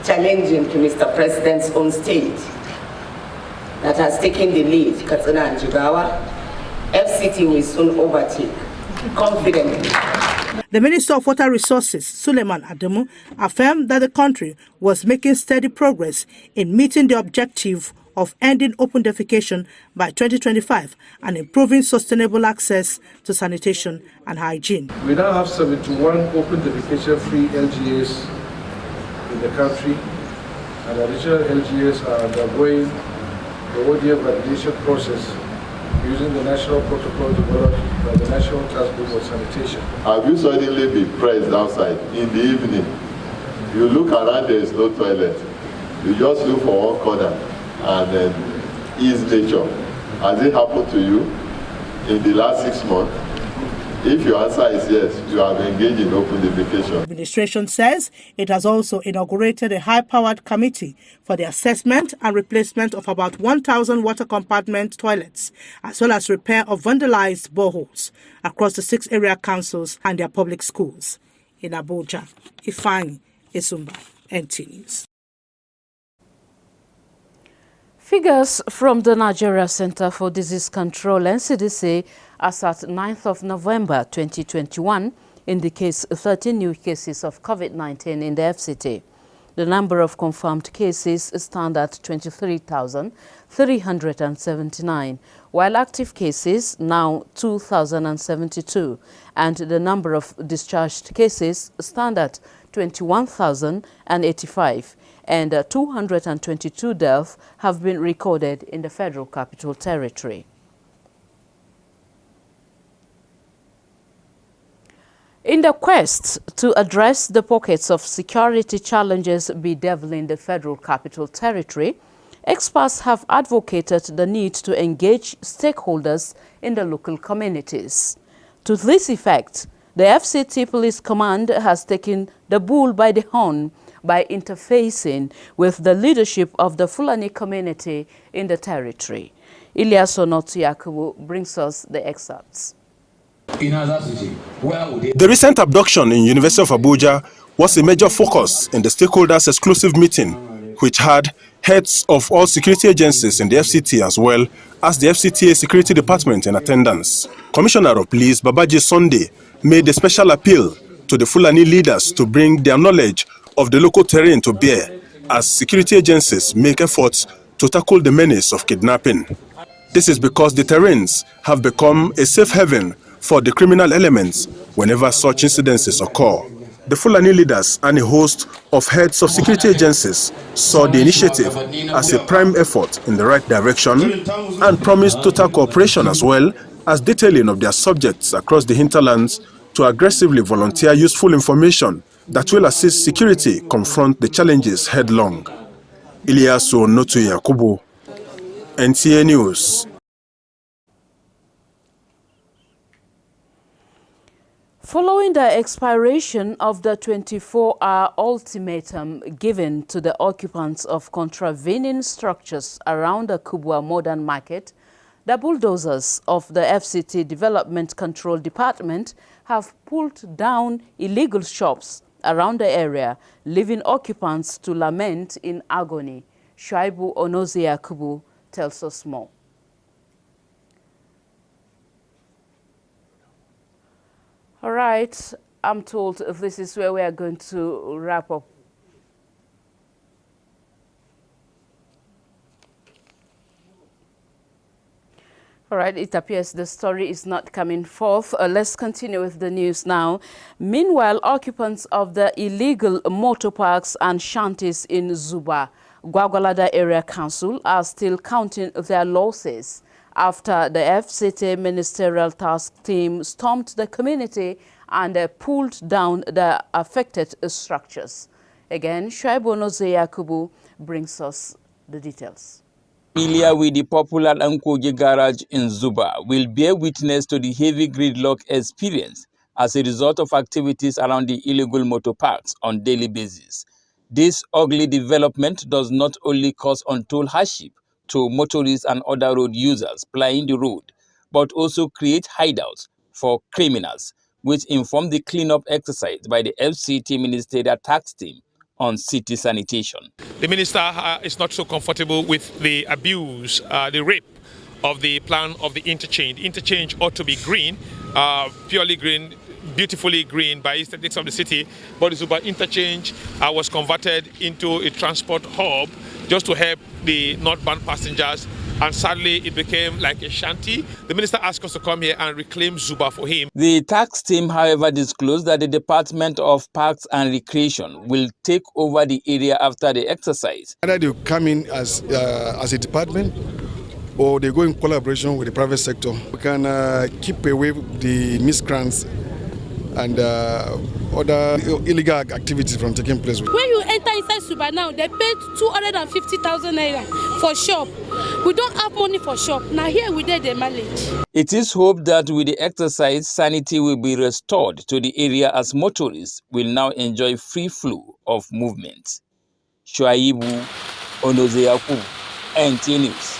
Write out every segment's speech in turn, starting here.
challenging to Mr. President's own state that has taken the lead, Katsina and Jigawa, FCT will soon overtake, confidently. The Minister of Water Resources, Suleiman Adamu, affirmed that the country was making steady progress in meeting the objective of ending open defecation by 2025 and improving sustainable access to sanitation and hygiene. We now have 71 open defecation-free LGAs in the country, and additional LGAs are undergoing the ODF validation process using the national protocol developed by the National Task Group on Sanitation. Have you suddenly been pressed outside in the evening? You look around, there is no toilet. You just look for one corner and then ease nature. Has it happened to you in the last 6 months? If your answer is yes, you have engaged in open defecation. The administration says it has also inaugurated a high-powered committee for the assessment and replacement of about 1,000 water compartment toilets, as well as repair of vandalized boreholes across the 6 area councils and their public schools. In Abuja, Ifeanyi Isumba, NT News. Figures from the Nigeria Center for Disease Control (NCDC) as at 9th of November 2021 indicates 13 new cases of COVID-19 in the FCT. The number of confirmed cases stand at 23,379, while active cases now 2,072, and the number of discharged cases stand at 21,085. And 222 deaths have been recorded in the Federal Capital Territory. In the quest to address the pockets of security challenges bedeviling the Federal Capital Territory, experts have advocated the need to engage stakeholders in the local communities. To this effect, the FCT Police Command has taken the bull by the horn by interfacing with the leadership of the Fulani community in the territory. Zayakubu brings us the excerpts. The recent abduction in University of Abuja was a major focus in the stakeholders' exclusive meeting, which had heads of all security agencies in the FCT as well as the FCTA Security Department in attendance. Commissioner of Police Babaji Sunday made a special appeal to the Fulani leaders to bring their knowledge of the local terrain to bear as security agencies make efforts to tackle the menace of kidnapping. This is because the terrains have become a safe haven for the criminal elements whenever such incidences occur. The Fulani leaders and a host of heads of security agencies saw the initiative as a prime effort in the right direction and promised total cooperation as well as detailing of their subjects across the hinterlands to aggressively volunteer useful information that will assist security confront the challenges headlong. Zayakubu, NTA News. Following the expiration of the 24-hour ultimatum given to the occupants of contravening structures around the Kubwa Modern Market, the bulldozers of the FCT Development Control Department have pulled down illegal shops around the area, leaving occupants to lament in agony. Shaibu Zayakubu tells us more. All right, I'm told this is where we are going to wrap up. All right, it appears the story is not coming forth. Let's continue with the news now. Meanwhile, occupants of the illegal motor parks and shanties in Zuba, Gwagwalada Area Council, are still counting their losses after the FCT Ministerial Task Team stormed the community and pulled down the affected structures. Again, Shaibu Zayakubu brings us the details. Familiar with the popular Nkoje garage in Zuba will bear witness to the heavy gridlock experience as a result of activities around the illegal motor parks on daily basis. This ugly development does not only cause untold hardship to motorists and other road users plying the road, but also create hideouts for criminals, which inform the cleanup exercise by the FCT Ministerial Tax Team on city sanitation. The minister is not so comfortable with the abuse, the rape of the plan of the interchange. The interchange ought to be green, purely green, beautifully green by aesthetics of the city, but the Zuba interchange was converted into a transport hub just to help the northbound passengers, and sadly it became like a shanty. The minister asked us to come here and reclaim Zuba for him. The tax team, however, disclosed that the Department of Parks and Recreation will take over the area after the exercise. Either they come in as a department, or they go in collaboration with the private sector. We can keep away the miscreants and other illegal activities from taking place. When you enter inside Suba now, they pay 250,000 naira for shop. We don't have money for shop. Now here we did the mileage. It is hoped that with the exercise, sanity will be restored to the area as motorists will now enjoy free flow of movement. Zayakubu, Zayakubu, NT News.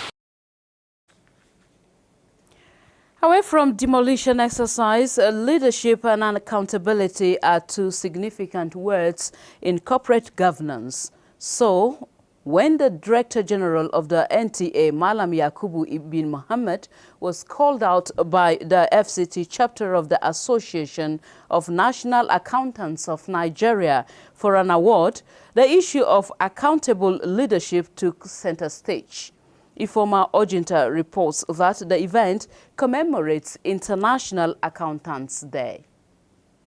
Away from demolition exercise, leadership and accountability are two significant words in corporate governance. So, when the Director General of the NTA, Malam Yakubu Ibn Muhammad, was called out by the FCT chapter of the Association of National Accountants of Nigeria for an award, the issue of accountable leadership took center stage. Ifoma Ojinta reports that the event commemorates International Accountants Day.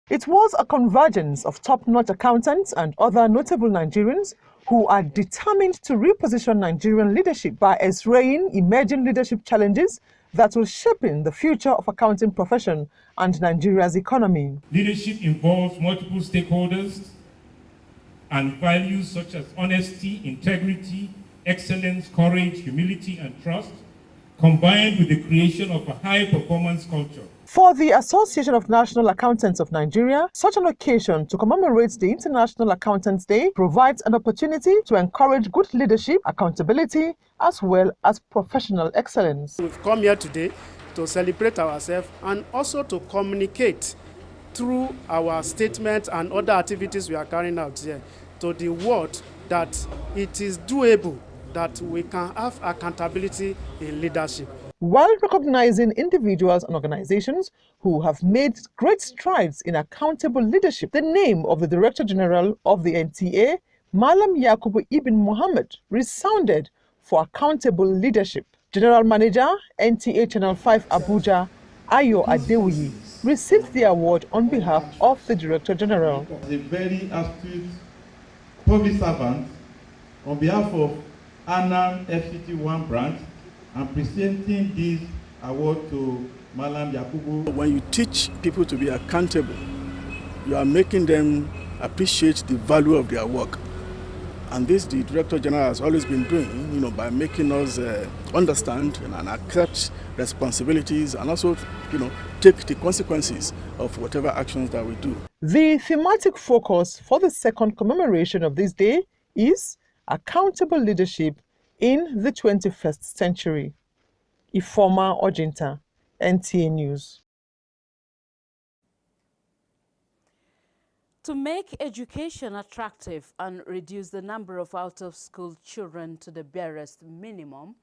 It was a convergence of top-notch accountants and other notable Nigerians who are determined to reposition Nigerian leadership by x-raying emerging leadership challenges that will shape in the future of accounting profession and Nigeria's economy. Leadership involves multiple stakeholders and values such as honesty, integrity, excellence, courage, humility, and trust, combined with the creation of a high-performance culture. For the Association of National Accountants of Nigeria, such an occasion to commemorate the International Accountants Day provides an opportunity to encourage good leadership, accountability, as well as professional excellence. We've come here today to celebrate ourselves and also to communicate through our statements and other activities we are carrying out here to the world that it is doable, that we can have accountability in leadership. While recognizing individuals and organizations who have made great strides in accountable leadership, the name of the Director General of the NTA, Malam Yakubu Ibn Muhammad, resounded for accountable leadership. General Manager, NTA Channel 5 Abuja, Ayo Adewuyi, received the award on behalf of the Director General. A very astute public servant on behalf of Anan FCT1 branch, I'm presenting this award to Malam Yakubu. When you teach people to be accountable, you are making them appreciate the value of their work. And this the Director General has always been doing, by making us understand and accept responsibilities and also, take the consequences of whatever actions that we do. The thematic focus for the second commemoration of this day is accountable leadership in the 21st century. Ifoma Ojinta, NTA News. To make education attractive and reduce the number of out-of-school children to the barest minimum,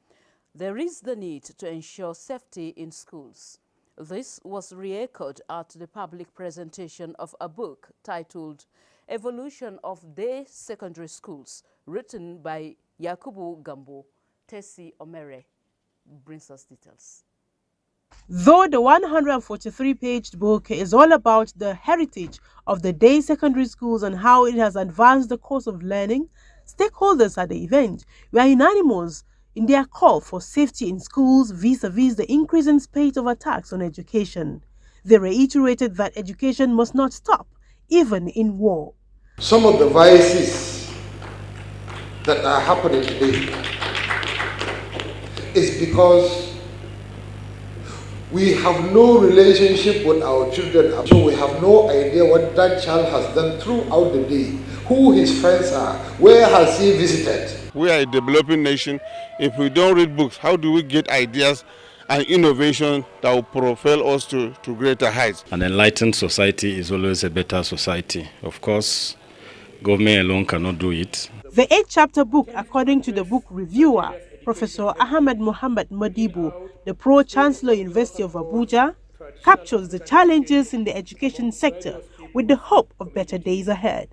there is the need to ensure safety in schools. This was re-echoed at the public presentation of a book titled Evolution of Day Secondary Schools, written by Yakubu Gambo. Tessie Omere brings us details. Though the 143-page book is all about the heritage of the day secondary schools and how it has advanced the course of learning, stakeholders at the event were unanimous in their call for safety in schools vis-a-vis the increasing spate of attacks on education. They reiterated that education must not stop, even in war. Some of the vices that are happening today is because we have no relationship with our children, so we have no idea what that child has done throughout the day, who his friends are, where has he visited. We are a developing nation. If we don't read books, how do we get ideas and innovation that will propel us to greater heights? An enlightened society is always a better society. Of course, Government alone cannot do it. The 8-chapter book, according to the book reviewer, Professor Ahmed Mohammed Modibo, the Pro-Chancellor University of Abuja, captures the challenges in the education sector with the hope of better days ahead.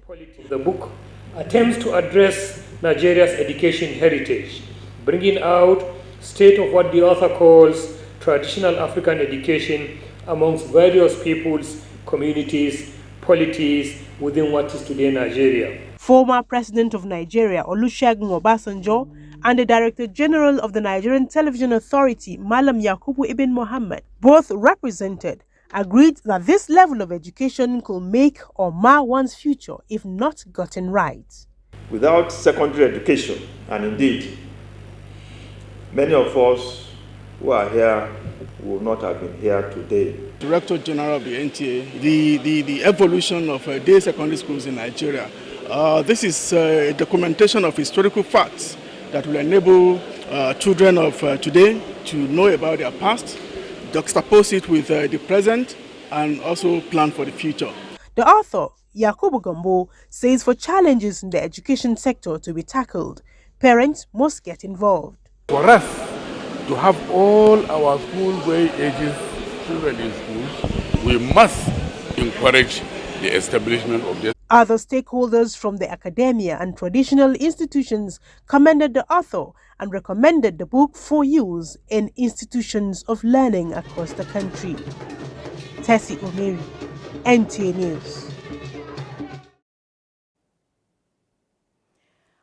The book attempts to address Nigeria's education heritage, bringing out state of what the author calls traditional African education amongst various peoples, communities, polities within what is today Nigeria. Former President of Nigeria, Olusegun Obasanjo, and the Director General of the Nigerian Television Authority, Malam Yakubu Ibn Mohammed, both represented, agreed that this level of education could make or mar one's future if not gotten right. Without secondary education, and indeed, many of us who are here would not have been here today. Director General of the NTA, the evolution of day secondary schools in Nigeria. This is a documentation of historical facts that will enable children of today to know about their past, juxtapose it with the present, and also plan for the future. The author, Yakubu Gambo, says for challenges in the education sector to be tackled, parents must get involved. For us to have all our school-going ages children in schools, we must encourage the establishment of this. Other stakeholders from the academia and traditional institutions commended the author and recommended the book for use in institutions of learning across the country. Tessie Omeri, NTA News.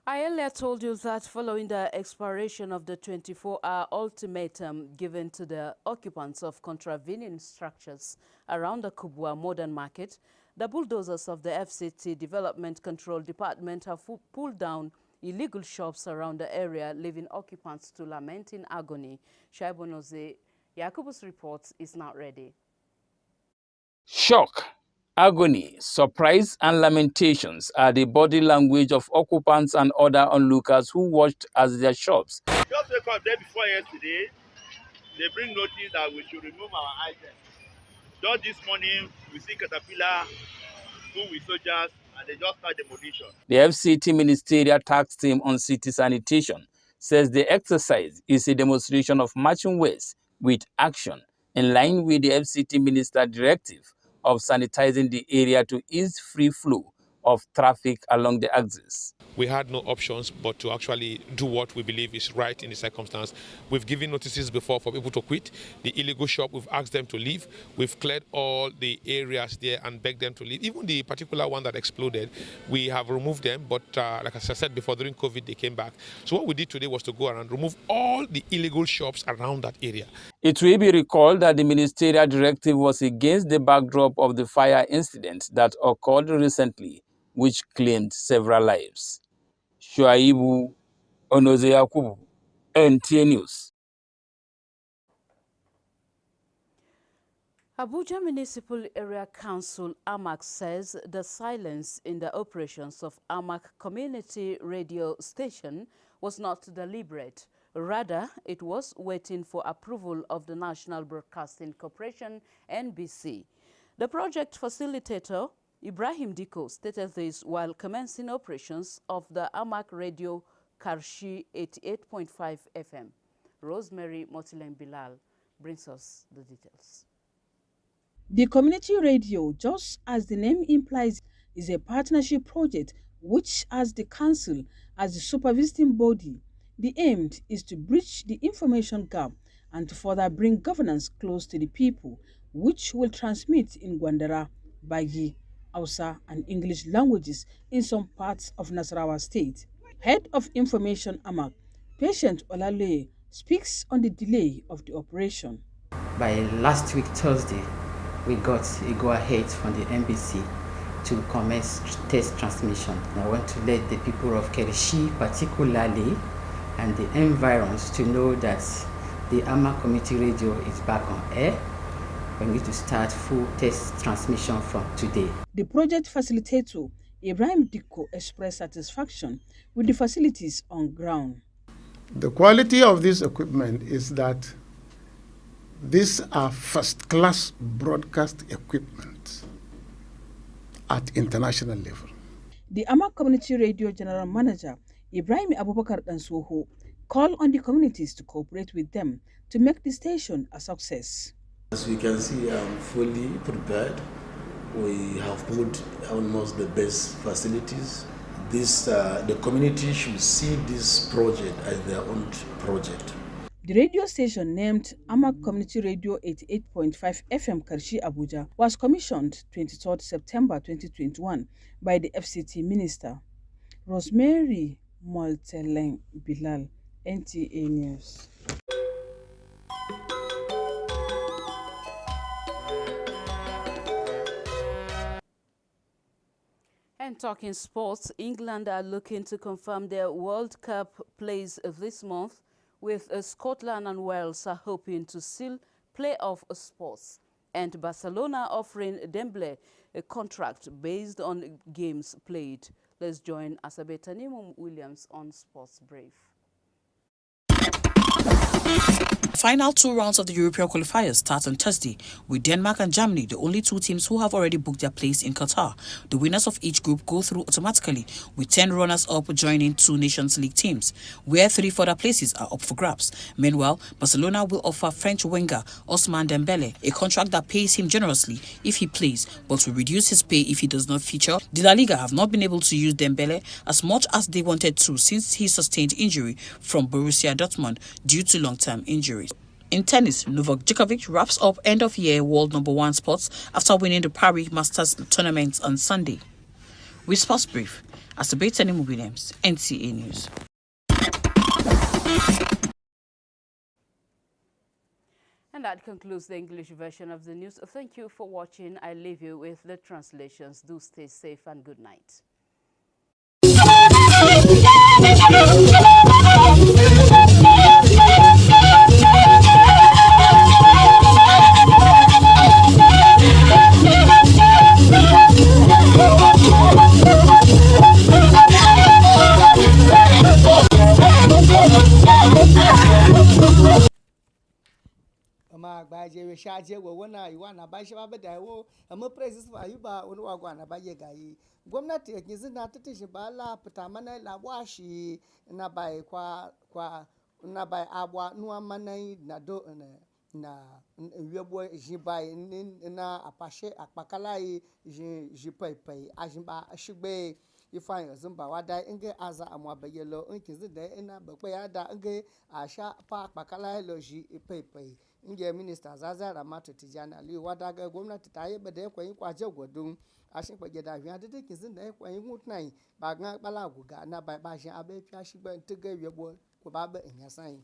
I earlier told you that following the expiration of the 24-hour ultimatum given to the occupants of contravening structures around the Kubwa Modern Market, the bulldozers of the FCT Development Control Department have pulled down illegal shops around the area, leaving occupants to lament in agony. Shaibonoze Yakubu's report is not ready. Shock, agony, surprise, and lamentations are the body language of occupants and other onlookers who watched as their shops. Just wake up day before yesterday, they bring notice that we should remove our items. Just this morning, we see Caterpillar, full with soldiers, and they just start demolition. The FCT Ministerial Task Team on City Sanitation says the exercise is a demonstration of matching ways with action in line with the FCT Minister directive of sanitizing the area to ease free flow of traffic along the axis. We had no options but to actually do what we believe is right in the circumstance. We've given notices before for people to quit. The illegal shop, we've asked them to leave. We've cleared all the areas there and begged them to leave. Even the particular one that exploded, we have removed them. But like I said before, during COVID, they came back. So what we did today was to go around, remove all the illegal shops around that area. It will be recalled that the ministerial directive was against the backdrop of the fire incident that occurred recently, which claimed several lives. Zayakubu, Zayakubu, NTA News. Abuja Municipal Area Council Amarc says the silence in the operations of Amarc Community Radio Station was not deliberate. Rather, it was waiting for approval of the National Broadcasting Corporation, NBC. The project facilitator, Ibrahim Diko, stated this while commencing operations of the Amarc Radio Karshi 88.5 FM. Rosemary Motilem Bilal brings us the details. The community radio, just as the name implies, is a partnership project which has the council as the supervising body. The aim is to bridge the information gap and to further bring governance close to the people, which will transmit in Gwandara, Bagi, Hausa and English languages in some parts of Nasarawa State. Head of Information Amarc, Patient Olale, speaks on the delay of the operation. By last week Thursday, we got a go-ahead from the NBC to commence test transmission. I want to let the people of Kerishi particularly and the environs to know that the Amarc Community Radio is back on air. We're going to start full test transmission from today. The project facilitator, Ibrahim Diko, expressed satisfaction with the facilities on ground. The quality of this equipment is that these are first-class broadcast equipment at international level. The Amarc Community Radio General Manager, Ibrahim Abubakar Dansoho, called on the communities to cooperate with them to make the station a success. As you can see, I'm fully prepared. We have put almost the best facilities. The community should see this project as their own project. The radio station, named Amarc Community Radio 88.5 FM Karshi Abuja, was commissioned 23 September 2021 by the FCT Minister. Rosemary Molteleng Bilal, NTA News. And talking sports, England are looking to confirm their World Cup place this month, with Scotland and Wales are hoping to seal playoff spots, and Barcelona offering Dembele a contract based on games played. Let's join Asabe Tanimu Williams on Sports Brief. Final 2 rounds of the European qualifiers start on Thursday, with Denmark and Germany the only 2 teams who have already booked their place in Qatar. The winners of each group go through automatically, with 10 runners-up joining 2 Nations League teams, where 3 further places are up for grabs. Meanwhile, Barcelona will offer French winger Ousmane Dembele a contract that pays him generously if he plays, but will reduce his pay if he does not feature. The La Liga have not been able to use Dembele as much as they wanted to since he sustained injury from Borussia Dortmund due to long-term injuries. In tennis, Novak Djokovic wraps up end-of-year world #1 spots after winning the Paris Masters tournament on Sunday. With Sports Brief, Asabe Tanimu Williams, NTA News. And that concludes the English version of the news. Thank you for watching. I leave you with the translations. Do stay safe and good night. Baje we shaje wo wona iwana ba shi ba da wo amma president fa yuba wani wagwa na baye gayi gwamnati ya kinzin na tatishi ba la fita mana la washi na bai kwa na bai abwa nuwa mana na do na wiebo jibai na apashe akpakala jipai ajimba shigbe ifan zumba wada inge aza amwa bayelo inkinzin da ina bakwa ya da inge asha pa akpakala lo ji pai inge minista zaza ramatu tijani aliyu wada ga gwamnati ta yi bada yakwayin kwaje gwadon a shi kwage da fiye da take zin da yakwayin mutunai ba ga bala guga na ba shi abai fiya shi ba tiga yabo ko ba ba in ya sai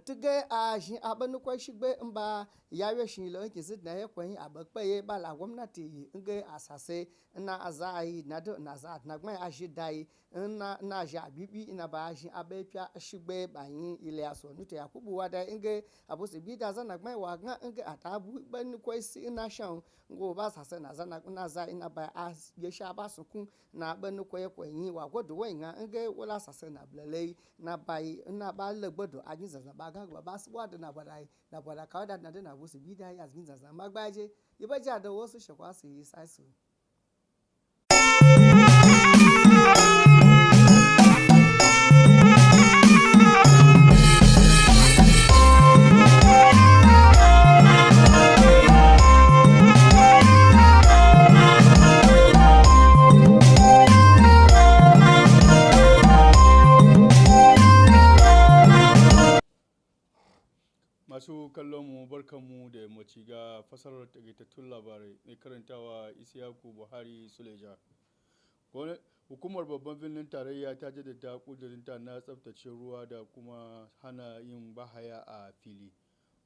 tiga a shi abin ko shi ba in ba ya yi shi lo yake zin da yakwayin abakpaye bala gwamnati inge asase na azai na do na za na gma a shi dai na ja bibi ina ba shi abai fiya shi ba bayin Ilyasu nuta Yakubu wada inge abu su bi da zana gma wa ga inge atabu ban ko si ina shan go ba sa na zana na za ina ba a ya sha ba su kun na ban ko ya kwanyi wa godo wai nga inge wala sa na blale na bai ina ba le godo a jin zaza ba ga ba su wada na bada ka da na abu su bi da ya jin zaza magbaje iba ja da wasu shakwa su yi sai su Masu kallon mu barkanmu da yammaci ga fasarar takaitattun labarai mai karantawa Isiyaku Buhari Suleja. Hukumar babban birnin tarayya ta jaddada kudurinta na tsaftace ruwa da kuma hana yin bahaya a fili.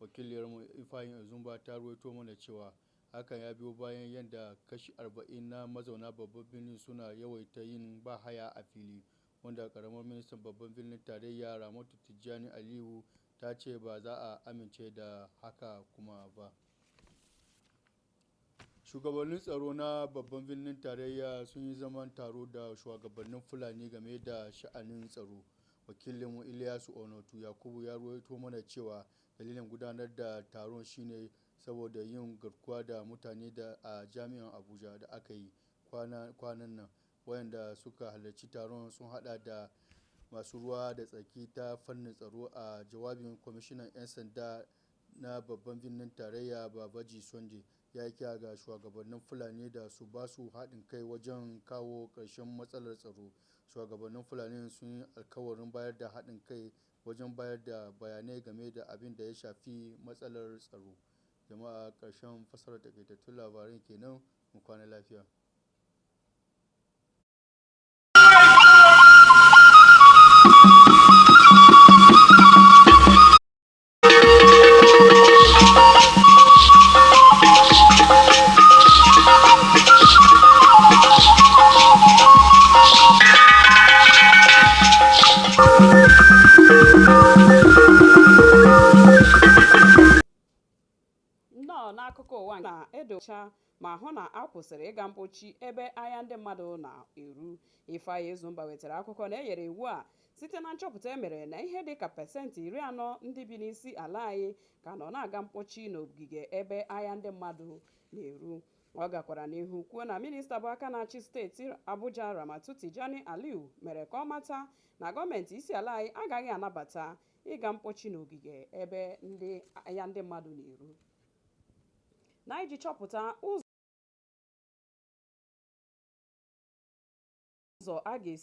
Wakiliyar mu Ifayin Azumba ta ruwaito mana cewa hakan ya biyo bayan yadda kashi 40 na mazauna babban birnin suna yawaita yin bahaya a fili, wanda karamar ministan babban birnin tarayya Ramatu Tijjani Aliyu ta ce ba za a amince da haka kuma ba. Shugabannin tsaro na babban birnin tarayya sun yi zaman taro da shugabannin Fulani game da sha'anin tsaro. Wakilinmu Ilyasu Yakubu ya ruwaito mana cewa dalilin gudanar da taron shine saboda yin garkuwa da mutane da a jami'an Abuja da aka yi kwanan nan, wayanda suka halarci taron sun hada da masu ruwa da tsaki ta fannin tsaro. A jawabin kwamishinan 'yan sanda na babban birnin tarayya Babaji Sonde ya yi kira ga shugabannin Fulani da su ba su haɗin kai wajen kawo ƙarshen matsalar tsaro. Shugabannin Fulani sun yi alkawarin bayar da haɗin kai wajen bayar da bayanai game da abin da ya shafi matsalar tsaro. Jama'a, ƙarshen fasarar takaitattun labarin kenan, mu kwana lafiya. N'akụkọ ụwa na-edocha ma hụ na a kwụsịrị ịga mkpochi ebe ahịa ndị mmadụ na-eru. Ifeanyi Ezumba wetara akụkọ na enyere iwu a site na nchọpụta emere na ihe dịka pasentị 40 ndị bi n'isi ala anyị ka nọ na-aga mkpochi n'ogige ebe ahịa ndị mmadụ na-eru. Ọ gakwara n'ihu kwuo na minista bụ aka na-achị steeti Abuja Ramatu Tijani Aliu mere ka ọ mata na gọọmenti isi ala anyị agaghị anabata ịga mkpochi n'ogige ebe ahịa ndị mmadụ na-eru. Na iji chọpụta ụzọ a ga-esi